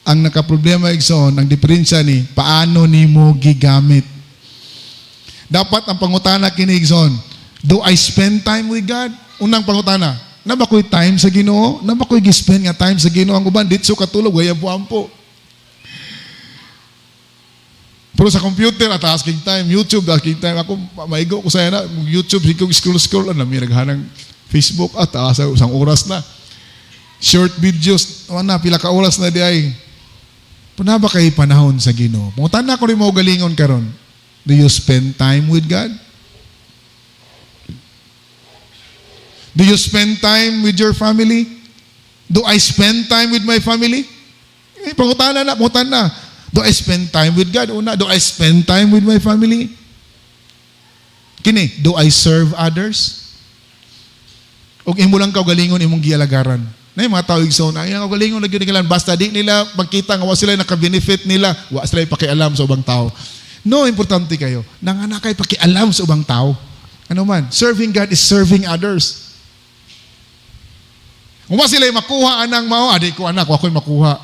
Speaker 1: Ang nakaproblema igsoon, ang diferensya ni paano nimo gigamit. Dapat ang pangutana kini igsoon, do I spend time with God? Unang pangutana, nabakoy time sa Ginoo, nabakoy gispend nga time sa Ginoo ang uban ditso katulog way ampo-ampo. Pero sa computer at asking time, YouTube asking time, ako maigo ko sa na YouTube sigong scroll na mi naghanang Facebook at asa usang oras na. Short videos, na pila ka oras na di ay. Puna ba kay panahon sa Ginoo? Mungutan na ko rin mo galingon karon. Do you spend time with God? Do you spend time with your family? Do I spend time with my family? Pangutan na. Do I spend time with God? Una, do I spend time with my family? Kini, do I serve others? O imo lang kaugalingon imong gialagaran. Na yung mga tao igsoon, ay ang kaugalingon lagi nila basta di nila pagkita nga wa sila naka-benefit nila, wa sila pakialam sa ubang tao. No, importante kayo. Nangana kay pakialam sa ubang tao. Ano man, serving God is serving others. Kung sila makuha anang mao, adik ko anak, ako'y makuha.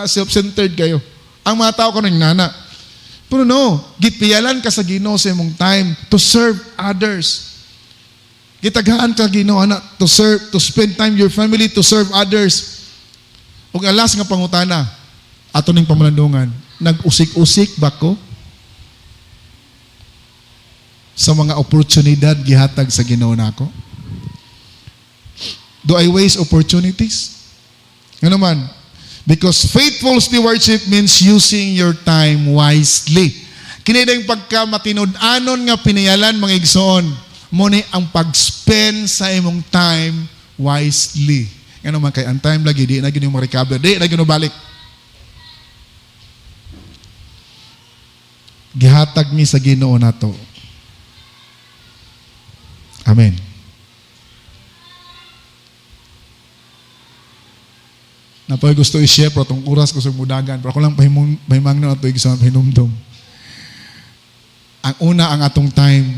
Speaker 1: Self-centered kayo. Ang mga tao ko nang nana. Pero no, gitpiyalan ka sa Ginoo sa imong time to serve others. Gitaghaan ka Ginoo anak to serve, to spend time your family to serve others. Ug alas nga pangutana ato ning pamalandungan, nag-usik-usik ba ko sa mga oportunidad gihatag sa Ginoo nako? Do I waste opportunities? Ano man? Because faithful stewardship means using your time wisely. Kinidang pagka matinud-anon nga pinayalan mga igsoon, mo ni ang pag-spend sa imong time wisely. Ano man kay ang time lagi, di na gini mo recover, di na gini balik. Gihatag ni sa Ginoo nato. Amen. Napoy gusto i-share pero itong oras ko sa mudagan. Pero ako lang pahimang na ito sa hinumdum. Ang una ang atong time,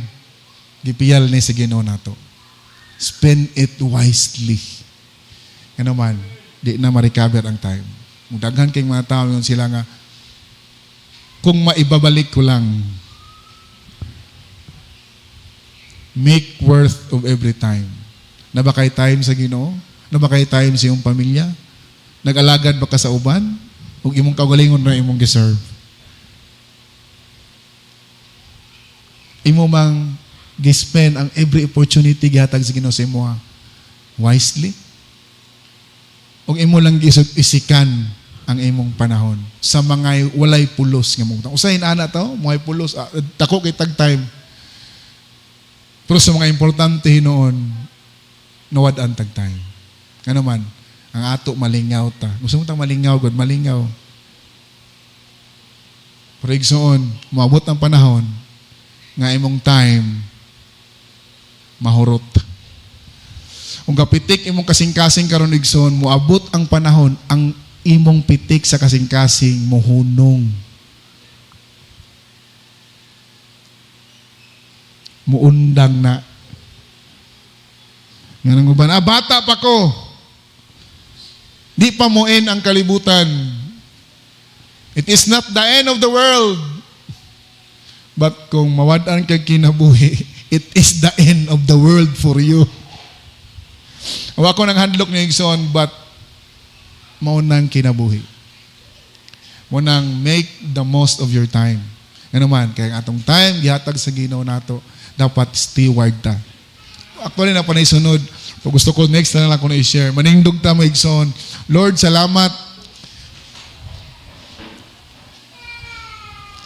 Speaker 1: gipiyal ni sa Ginoo nato. Spend it wisely. Ano man, di na ma-recover ang time. Mudaghan kayong mga tao yun sila nga, kung maibabalik ko lang, make worth of every time. Na ba kay time sa Ginoo? Na ba kay time sa iyong pamilya? Nag-alagad ba ka sa uban? O imong kaugalingon na imong giserve? Imo mang gispend ang every opportunity gihatag sa Ginoo sa imo wisely? O imo lang isikan ang imong panahon sa mga walay pulos nga mong usahin ana to, mga pulos dako kay tag time. Pero sa mga importante hinoon, nawad-an tag time. Ano man? Ang ato malingaw ta. Gusto mo tang malingaw, God, malingaw. Pero igsoon, maabot ang panahon nga imong time mahurot. Kung kapitik imong kasing-kasing karon igsoon, moabot ang panahon ang imong pitik sa kasing-kasing mohunong. Muundang na. Nga nang uban, bata pa ko. Di pa moen ang kalibutan. It is not the end of the world. But kung mawad-an kag kinabuhi, it is the end of the world for you. Awa ko nang handlok ni Igsoon, but maunang kinabuhi. Munang make the most of your time. Ano man, kaya atong time, gihatag sa Ginoo nato, dapat steward ta. Actually, na pa naisunod. Kung gusto ko, next na lang ako na i-share. Maningdog ta mo, Igsoon. Lord, salamat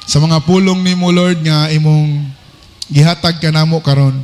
Speaker 1: sa mga pulong ni mo, Lord, nga imong gihatag ka namo karon.